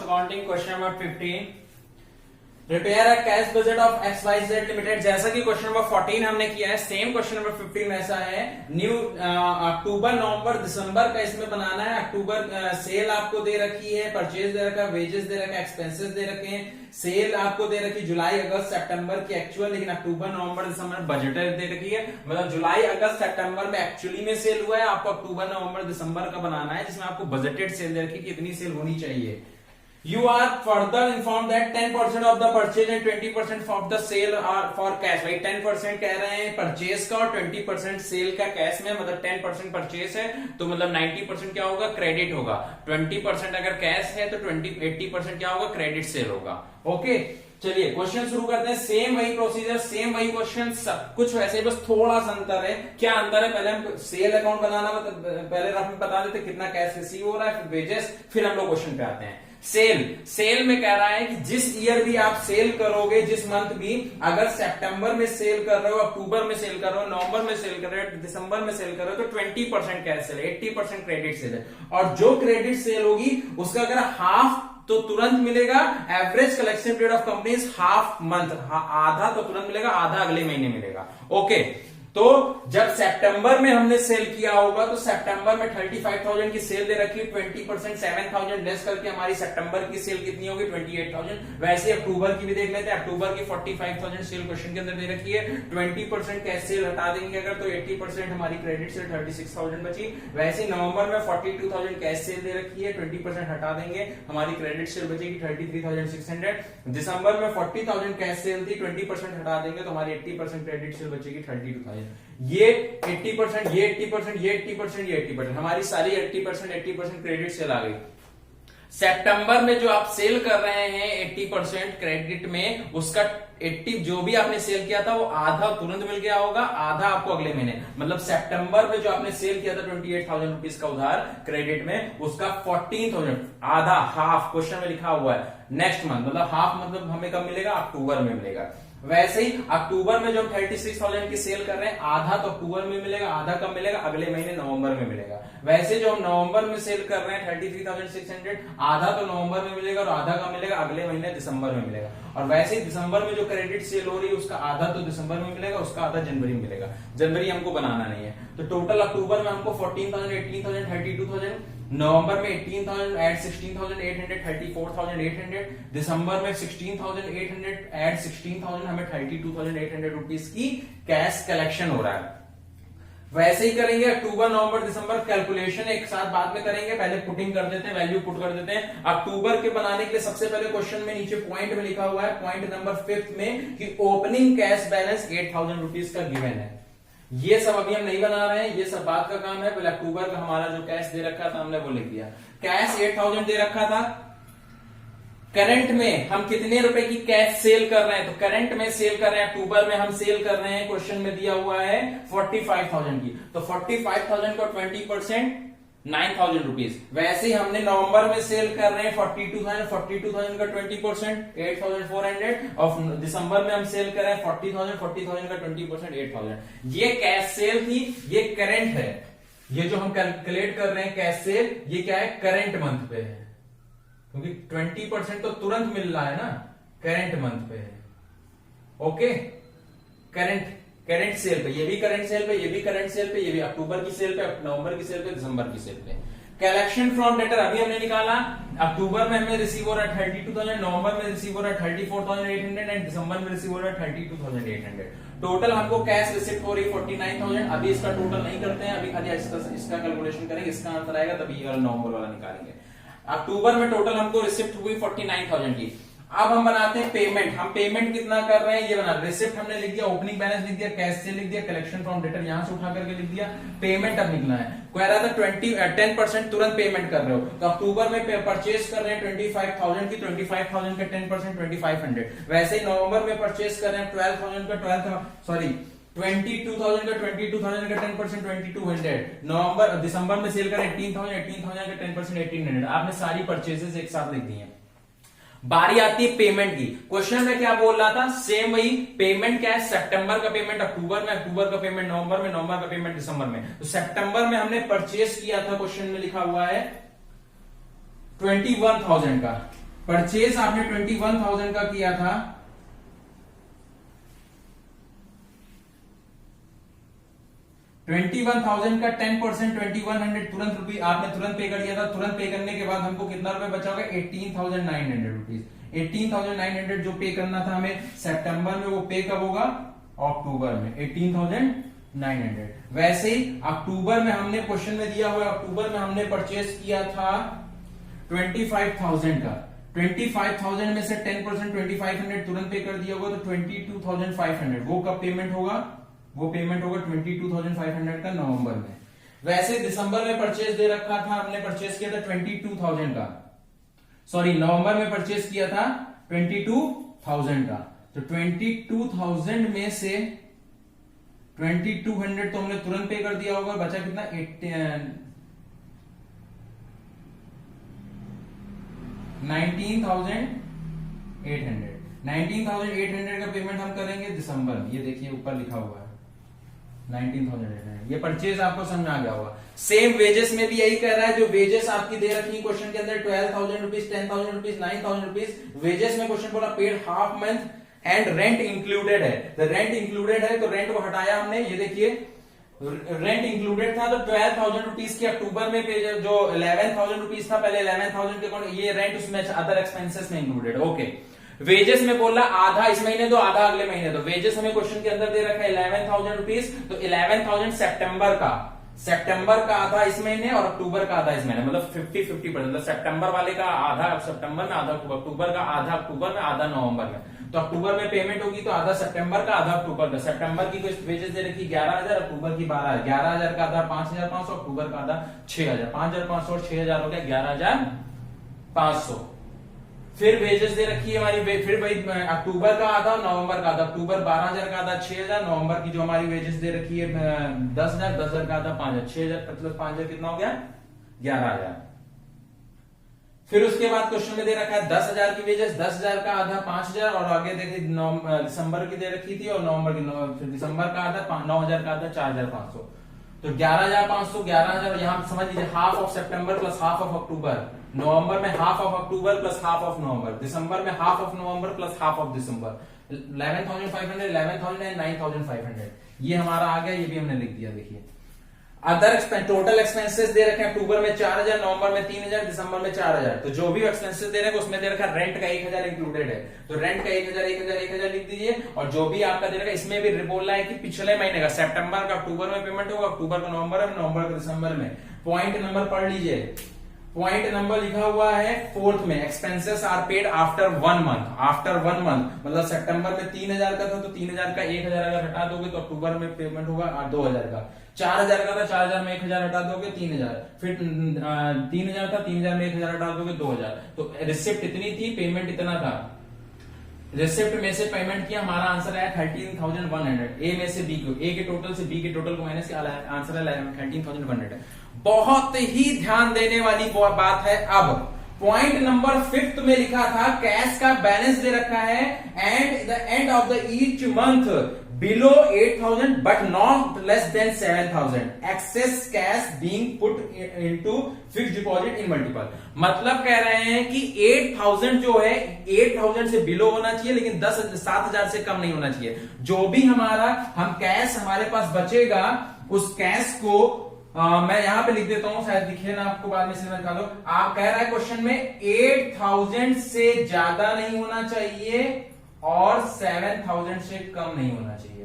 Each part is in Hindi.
Accounting question number 15 prepare a cash budget of XYZ limited. जैसा कि क्वेश्चन नंबर 14 हमने किया है, सेम क्वेश्चन नंबर 15 में ऐसा है। न्यू अक्टूबर नवंबर दिसंबर का इसमें बनाना है। अक्टूबर सेल आपको दे रखी है, परचेज दे रखा है, वेजेस दे रखा है, एक्सपेंसेस दे रखे हैं। सेल आपको दे रखी जुलाई अगस्त सितंबर की एक्चुअल, लेकिन अक्टूबर नवंबर दिसंबर बजटेड दे रखी है। मतलब जुलाई अगस्त सितंबर में एक्चुअली में सेल हुआ है, आपको अक्टूबर नवंबर दिसंबर का बनाना है, जिसमें आपको बजटेड सेल दे रखी है, कितनी सेल होनी चाहिए। You are further informed that 10% of the purchase and 20% of the sale are for cash। भाई 10% कह रहे हैं परचेज का और 20% सेल का कैश में, मतलब 10% परचेज है तो मतलब 90% क्या होगा, क्रेडिट होगा। 20% अगर कैश है तो 80% क्या होगा, क्रेडिट सेल होगा। ओके, चलिए क्वेश्चन शुरू करते हैं। सेम वही प्रोसीजर, सेम वही क्वेश्चन, सब कुछ वैसे, बस थोड़ा सा अंतर है। क्या अंतर है, पहले हम सेल अकाउंट बनाना, पहले रफ में बता देते कितना कैश रिसीव हो रहा है, फिर वेजेस, फिर हम लोग क्वेश्चन पे आते हैं। सेल में कह रहा है कि जिस ईयर भी आप सेल करोगे, जिस मंथ भी, अगर सितंबर में सेल कर रहे हो, अक्टूबर में सेल कर रहे हो, नवंबर में सेल कर रहे हो, दिसंबर में सेल कर रहे हो, तो 20% कैश सेल है, 80% क्रेडिट सेल है। और जो क्रेडिट सेल होगी उसका अगर हाफ तो तुरंत मिलेगा। Average collection period of companies half month, आधा तो तुरंत मिलेगा, आधा अगले महीने मिलेगा। ओके, तो जब सितंबर में हमने सेल किया होगा तो सितंबर में 35,000 की सेल दे रखी है, 20% 7,000 लेस करके हमारी सितंबर की सेल कितनी होगी, 28,000। वैसे अक्टूबर की भी देख लेते हैं। अक्टूबर की 45,000 सेल क्वेश्चन के अंदर दे रखी है, 20% कैश सेल हटा देंगे अगर, तो 80% हमारी क्रेडिट सेल 36,000 बची। वैसे नवंबर में 42,000 कैश सेल दे रखी है, 20% हटा देंगे, हमारी क्रेडिट सेल बचेगी 33,600। दिसंबर में 40,000 कैश सेल थी, 20% हटा देंगे तो हमारी 80% क्रेडिट सेल बचेगी 32,000। ये 80%, ये 80%, ये 80%, ये 80%, हमारी सारी 80% क्रेडिट सेल आ गई। सितंबर में जो आप सेल कर रहे हैं 80% क्रेडिट में, उसका 80 जो भी आपने सेल किया था वो आधा तुरंत मिल गया होगा, आधा आपको अगले महीने, मतलब सितंबर में जो आपने सेल किया था 28,000 रुपीज का उधार क्रेडिट में, उसका 14,000 आधा, हाफ क्वेश्चन में लिखा हुआ है नेक्स्ट मंथ, मतलब हाफ मतलब हमें कब मिलेगा, अक्टूबर में मिलेगा। वैसे ही अक्टूबर में जो हम 36,000 की सेल कर रहे हैं, आधा तो अक्टूबर में मिलेगा, आधा कब मिलेगा, अगले महीने नवंबर में मिलेगा। वैसे जो हम नवंबर में सेल कर रहे हैं 33,600, आधा तो नवंबर में मिलेगा और आधा कब मिलेगा, अगले महीने दिसंबर में मिलेगा। और वैसे ही दिसंबर में जो क्रेडिट सेल हो रही है उसका आधा तो दिसंबर में मिलेगा, उसका आधा जनवरी में मिलेगा। जनवरी हमको बनाना नहीं है, तो टोटल अक्टूबर में हमको 14,000, 18,000, 32,000, नवंबर में 18,000 ऐड 16,800, 34,800, दिसंबर में 16,800 ऐड 16,000, हमें 32,800 रुपीज की कैश कलेक्शन हो रहा है। वैसे ही करेंगे अक्टूबर नवंबर दिसंबर, कैलकुलेशन एक साथ बाद में करेंगे, पहले पुटिंग कर देते हैं, वैल्यू पुट कर देते हैं। अक्टूबर के बनाने के लिए सबसे पहले क्वेश्चन में नीचे पॉइंट में लिखा हुआ है, पॉइंट नंबर 5 में, कि ओपनिंग कैश बैलेंस 8,000 रुपीज का गिवन है। ये सब अभी हम नहीं बना रहे हैं, ये सब बात का काम है। पहले अक्टूबर का हमारा जो कैश दे रखा था हमने वो लिख दिया। कैश 8,000 दे रखा था। करंट में हम कितने रुपए की कैश सेल कर रहे हैं, तो करंट में सेल कर रहे हैं, अक्टूबर में हम सेल कर रहे हैं, क्वेश्चन में दिया हुआ है 45,000 की, तो 45,000 को 20% 9,000 रुपीज। वैसे ही हमने नवंबर में सेल कर रहे हैं 42,000 का 20% 8,400, और दिसंबर में हम सेल कर रहे हैं 40,000 का 20% 8,000। ये कैश सेल थी, ये करंट है। ये जो हम कैलकुलेट कर रहे हैं कैश सेल, ये क्या है, करंट मंथ पे है, क्योंकि 20% तो तुरंत मिल रहा है ना, करंट मंथ पे है। ओके, करंट सेल पे, ये भी करंट सेल पे, ये भी करंट सेल पे, ये भी अक्टूबर की सेल पे, नवंबर की सेल पे, दिसंबर की सेल पे। कलेक्शन फ्रॉम डेटर अभी हमने निकाला। अक्टूबर में हमें रिसीव हो रहा है 32,000, नवंबर में रिसीव हो रहा है 34,800 एंड दिसंबर में रिसीव हो रहा है 32,800। टोटल हमको कैश रिसिप्ट हो रही है 49,000। अभी इसका टोटल नहीं करते हैं, अभी खाली इसका कैलकुलेशन करेंगे, इसका आंसर आएगा तभी नवंबर वाला निकालेंगे। अक्टूबर में टोटल हमको रिसिप्ट हुई 49,000 की। अब हम बनाते हैं पेमेंट। हम पेमेंट कितना कर रहे हैं ये बना, रिसिप्ट हमने लिख दिया, ओपनिंग बैलेंस लिख दिया, कैश से लिख दिया, कलेक्शन फ्रॉम डेटर यहां से उठा करके लिख दिया। पेमेंट अब लिखना है। कह रहा था 10% तुरंत पेमेंट कर रहे हो, तो अक्टूबर में परचेज कर रहे हैं 25,000 की, 25,000 का 10% 2,500। वैसे ही नवंबर में परचेज कर रहे हैं 12,000 का 22,000 का 22,000 का 10% 2,200। नवंबर दिसंबर में सेल करें 18,000 का 10% 1,800। आपने सारी परचेजेस एक साथ लिख दी हैं। बारी आती है पेमेंट की। क्वेश्चन में क्या बोल रहा था, सेम वही पेमेंट क्या है, सितंबर का पेमेंट अक्टूबर में, अक्टूबर का पेमेंट नवंबर में, नवंबर का पेमेंट दिसंबर में। तो सितंबर में हमने परचेज किया था, क्वेश्चन में लिखा हुआ है 21,000 का, परचेज आपने 21,000 का किया था, 21,000 का 10% 2100 तुरंत रुपये आपने तुरंत पे कर दिया था। तुरंत पे करने के बाद हमको कितना रुपए बचा होगा? 18,900 रुपीज। 18,900 जो पे करना था हमें सितंबर में, वो पे कब होगा? अक्टूबर में 18,900। वैसे ही अक्टूबर में हमने क्वेश्चन में दिया हुआ, अक्टूबर में हमने परचेज किया था 25,000 का। 25,000 में से 10% 2500 तुरंत पे कर दिया होगा तो 22,500। वो कब पेमेंट होगा? वो पेमेंट होगा 22,500 का नवंबर में। वैसे दिसंबर में परचेज दे रखा था, हमने परचेज किया था 22,000 का, सॉरी नवंबर में परचेज किया था 22,000 का। तो 22,000 में से 2200 तो हमने तुरंत पे कर दिया होगा, बचा कितना? 19,800। 19,800 का पेमेंट हम करेंगे दिसंबर में। ये देखिए ऊपर लिखा हुआ है 19,800। ये परचेज आपको समझ में आ गया होगा। सेम वेजेस में भी यही कह रहा है, जो वेजेस आपकी दे रखी क्वेश्चन के अंदर 12,000 रुपीज, 10,000 रुपीज, 9,000 रुपीज। वेजेस में क्वेश्चन बोला paid half month and rent included है। तो रेंट इंक्लूडेड है तो रेंट को हटाया हमने। ये देखिए रेंट इंक्लूडेड था तो 12,000 रुपीज की अक्टूबर में पे, जो 11,000 रुपीज था पहले 11,000 के अकाउंट, ये रेंट उसमें अदर एक्सपेंसेस में इंक्लूडेड। ओके, वेजेस में बोला आधा इस महीने दो, आधा अगले महीने दो। वेजेस हमें क्वेश्चन के अंदर दे रखा है 11,000 रुपीज, तो 11,000 सितंबर का आधा इस महीने और अक्टूबर का आधा इस महीने, मतलब 50-50%। मतलब सितंबर वाले का आधा सितंबर में, आधा अक्टूबर का, आधा अक्टूबर में, आधा नवंबर में। तो अक्टूबर में पेमेंट होगी तो आधा सितंबर का, आधा अक्टूबर का। सितंबर की वेजेस दे रखी 11,000, अक्टूबर की 12,000। 11,000 का आधा 5,500, अक्टूबर का आधा 6,000। 5,500 और 6,000 हो गया 11,500। फिर वेजेस दे रखी है हमारी, फिर वही अक्टूबर का आधा, नवंबर का आधा। अक्टूबर 12,000 का आधा 6,000, नवंबर की जो हमारी वेजेस दे रखी है 10,000, 10,000 का आधा 5,000। 6,000 प्लस 5,000 कितना हो गया? 11,000। फिर उसके बाद क्वेश्चन में दे रखा है 10,000 की वेजेस, 10,000 का आधा 5,000, और आगे देखिए दिसंबर की दे रखी थी, और नवंबर की दिसंबर का आधा 9,000 का आधा 4,500। तो 11,500, 11,000। यहां समझ लीजिए half of September plus half of October, नवंबर में half of October plus half of November, दिसंबर में half of November plus half of December. 11,500, 11,000 and 9,500 ये हमारा आ गया। ये भी हमने लिख दिया। देखिए अदर एक्सपेंस, टोटल एक्सपेंसेस दे रखे हैं अक्टूबर में 4,000, नवंबर में 3,000, दिसंबर में 4,000। तो जो भी एक्सपेंसेस दे रहे हैं उसमें दे रखा है रेंट का 1,000 इंक्लूडेड है, तो रेंट का 1,000 1,000 1,000 लिख दीजिए। और जो भी आपका दे रखा है इसमें भी बोलना है कि पिछले महीने का, सितंबर का अक्टूबर में पेमेंट होगा, अक्टूबर का नवंबर में, नवंबर का दिसंबर में। पॉइंट नंबर पढ़ लीजिए, पॉइंट नंबर लिखा हुआ है 4th में, expenses are paid after 1 month. After 1 month मतलब सितंबर में 3,000 का था तो 3,000 का 1,000 अगर हटा दोगे तो अक्टूबर में पेमेंट होगा 2,000 का। 4,000 का था, 4,000 में 1,000 हटा दोगे 3,000। फिर 3,000 था, 3,000 में 1,000 हटा दोगे 2,000। तो रिसिप्ट इतनी थी, पेमेंट इतना था। रिसिप्ट में से पेमेंट किया, हमारा आंसर आया 13,100। ए में से बी को, ए के टोटल से बी के टोटल को माइनस किया, आंसर आया 13,100। बहुत ही ध्यान देने वाली बात है। अब पॉइंट नंबर 5th में लिखा था कैश का बैलेंस दे रखा है and the end of the each month below 8,000 but not less than 7,000 access cash being put into fixed deposit in multiple. मतलब कह रहे हैं कि 8,000 जो है 8,000 से बिलो होना चाहिए, लेकिन 7,000 से कम नहीं होना चाहिए। जो भी हमारा हम कैश हमारे पास बचेगा उस कैश को मैं यहां पे लिख देता हूं, शायद दिखे ना आपको, बाद में से दिखा दो। आप कह रहा है क्वेश्चन में 8,000 से ज्यादा नहीं होना चाहिए और 7,000 से कम नहीं होना चाहिए।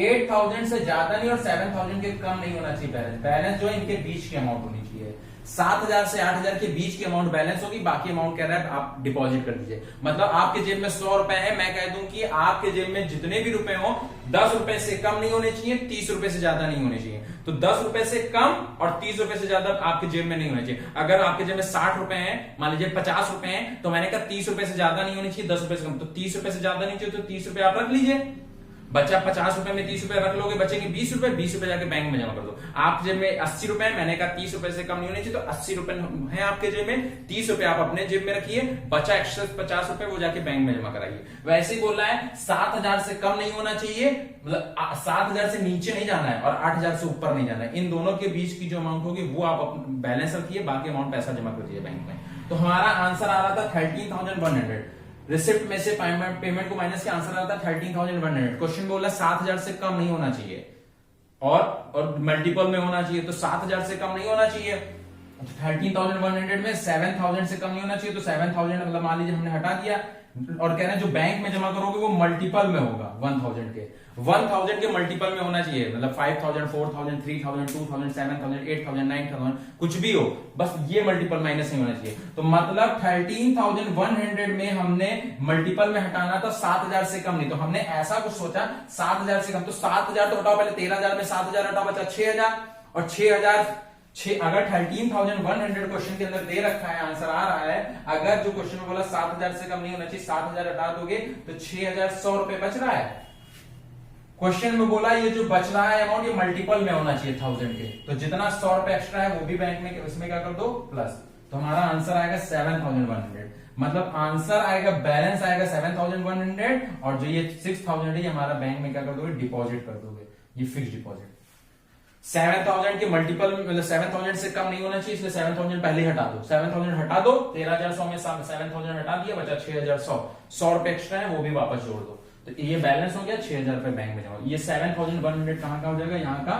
8,000 से ज्यादा नहीं और 7,000 के कम नहीं होना चाहिए बैलेंस। बैलेंस जो है इनके बीच की अमाउंट होनी चाहिए। 7,000 से 8,000 के बीच की अमाउंट बैलेंस होगी, बाकी अमाउंट कह रहा है आप डिपॉजिट कर दीजिए। मतलब आपके जेब में 100 रुपए है, मैं कह दूं कि आपके जेब में जितने भी रुपए हो 10 रुपए से कम नहीं होने चाहिए, 30 रुपए से ज्यादा नहीं होने चाहिए। तो 10 रुपए से कम और 30 रुपए से ज्यादा आपके जेब में नहीं होना चाहिए। अगर आपके जेब में 60 रुपए हैं, मान लीजिए 50 रुपए हैं, तो मैंने कहा 30 रुपए से ज्यादा नहीं होनी चाहिए, 10 रुपए से कम। तो 30 रुपए से ज्यादा नहीं चाहिए तो 30 रुपए आप रख लीजिए। बचा 50 रुपए में 30 रुपए रख लोगे, बचेंगे 20 रुपए, 20 रुपए जाके बैंक में जमा कर दो। आप जेब में 80 रुपए, मैंने कहा 30 रुपए से कम नहीं होनी चाहिए, तो 80 रुपए है आपके जेब में, 30 रुपए आप अपने जेब में रखिए, बचा एक्स्ट्रा 50 रुपए वो जाके बैंक में जमा कराइए। वैसे ही बोल रहा है 7,000 से कम नहीं होना चाहिए, मतलब 7,000 से नीचे नहीं जाना है और 8,000 से ऊपर नहीं जाना है। इन दोनों के बीच की जो अमाउंट होगी वो आप बैलेंस रखिए, बाकी अमाउंट पैसा जमा कर दीजिए बैंक में। तो हमारा आंसर आ रहा था 13,100। रिसिप्ट में से पेमेंट को माइनस के आंसर आता है 13,100। क्वेश्चन बोला 7,000 से कम नहीं होना चाहिए और मल्टीपल में होना चाहिए, तो 7,000 से कम नहीं होना चाहिए। 13,100 में 7,000 से कम नहीं होना चाहिए, तो 7,000 मतलब मान लीजिए हमने हटा दिया, और कह रहे हैं जो बैंक में जमा करोगे वो मल्टीपल में होगा 1,000 के, 1,000 के मल्टीपल में होना चाहिए, मतलब 5,000, 4,000, 3,000, 2,000, 7,000, 8,000, 9,000 कुछ भी हो, बस ये मल्टीपल माइनस नहीं होना चाहिए। तो मतलब 13,100 में हमने मल्टीपल में हटाना था 7,000 से कम नहीं, तो हमने ऐसा कुछ सोचा 7,000 से कम, तो 7,000 तो हटाओ पहले, 13,000 में 7,000 हटाओ, बचा 6,000, और 6,000 अगर 13,100 क्वेश्चन के अंदर दे रखा है, आंसर आ रहा है, अगर जो क्वेश्चन में बोला 7,000 से कम नहीं होना चाहिए, 7,000 हटा दोगे तो 6,100 रुपए बच रहा है। क्वेश्चन में बोला ये जो बच रहा है अमाउंट ये मल्टीपल में होना चाहिए 1000 के, तो जितना 100 रुपए एक्स्ट्रा है वो भी बैंक में, उसमें क्या कर दो प्लस, तो हमारा आंसर आएगा 7,100। मतलब आंसर आएगा, बैलेंस आएगा 7,100, और जो ये 6,000 है हमारा बैंक में क्या कर दोगे, डिपॉजिट कर दोगे, ये फिक्स डिपॉजिट। 7,000 के मल्टीपल मतलब 7,000 से कम नहीं होना चाहिए, इसलिए 7,000 पहले हटा दो, 7,000 हटा दो, 13,100 में 7,000 हटा दिया, बचा 6,100, 100 रुपए एक्स्ट्रा है वो भी वापस जोड़ दो, तो ये बैलेंस हो गया 6,000 रुपए बैंक में जमा। ये 7,100 कहां का हो जाएगा, यहाँ का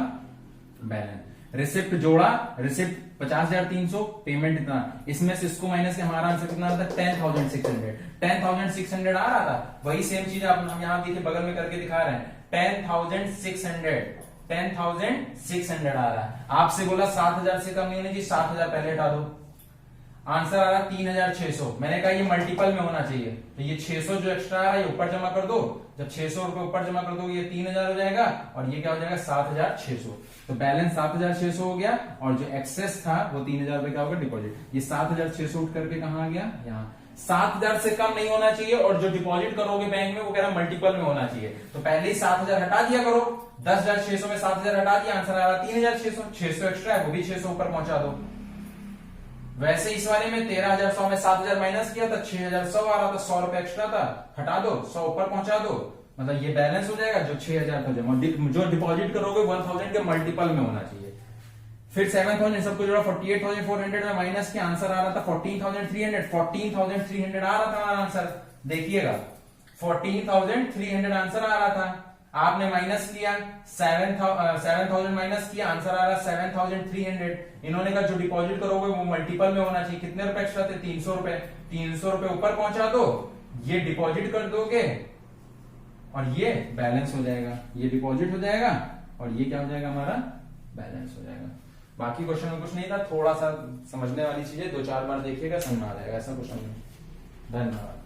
बैलेंस। रिसिप्ट जोड़ा, रिसिप्ट 50,300, पेमेंट इतना, इसमें से इसको माइनस के हमारा आंसर कितना आता है 10,600। 10,600 आ रहा था, वही सेम चीज आप हम यहाँ देखिए बगल में करके दिखा रहे हैं, 10,600 आ रहा है। आपसे बोला 7,000 से कम नहीं होनी चाहिए, 7,000 पहले हटा दो, आंसर आ रहा 3,600। मैंने कहा ये मल्टीपल में होना चाहिए, तो ये 600 जो एक्स्ट्रा आ रहा है ये ऊपर जमा कर दो, जब 600 रुपए ऊपर जमा कर दो ये 3,000 हो जाएगा, और ये क्या हो जाएगा 7,600। तो बैलेंस 7,600 हो गया, और जो एक्सेस था वो 3,000 रुपए का होगा डिपॉजिट। ये 7,600 उठ करके कहां आ गया, यहाँ। 7,000 से कम नहीं होना चाहिए, और जो डिपॉजिट करोगे बैंक में वो कह रहा मल्टीपल में होना चाहिए, तो पहले ही 7,000 हटा दिया करो, 10,600 में 7,000 हटा दिया, आंसर आ रहा 3,600। 600 एक्स्ट्रा है वो भी 600 ऊपर पहुंचा दो। वैसे इस वाले में 13,100 में 7,000 माइनस किया था, 6,100 आ रहा था, 100 रुपए एक्स्ट्रा था, हटा दो, 100 ऊपर पहुंचा दो, मतलब ये बैलेंस हो जाएगा जो 6,000 था जमा। जो डिपॉजिट करोगे 1,000 के मल्टीपल में होना चाहिए। फिर 7,000 सबको जोड़ा, 48,400 में माइनस के आंसर आ रहा था 14,300। 14,300 आ रहा था हमारा आंसर, देखिएगा 14,300 आंसर आ रहा था। आपने माइनस किया 7,000 माइनस किया, आंसर आ रहा 7,300। इन्होंने कहा जो डिपॉजिट करोगे वो मल्टीपल में होना चाहिए, कितने रुपए एक्स्ट्रा थे 300 रुपए, 300 रुपए ऊपर पहुंचा दो, ये डिपॉजिट कर दोगे और ये बैलेंस हो जाएगा, ये डिपॉजिट हो जाएगा और ये क्या हो जाएगा हमारा बैलेंस हो जाएगा। बाकी क्वेश्चन में कुछ नहीं था, थोड़ा सा समझने वाली चीजें 2-4 बार देखिएगा समझ में आ जाएगा, ऐसा क्वेश्चन नहीं। धन्यवाद।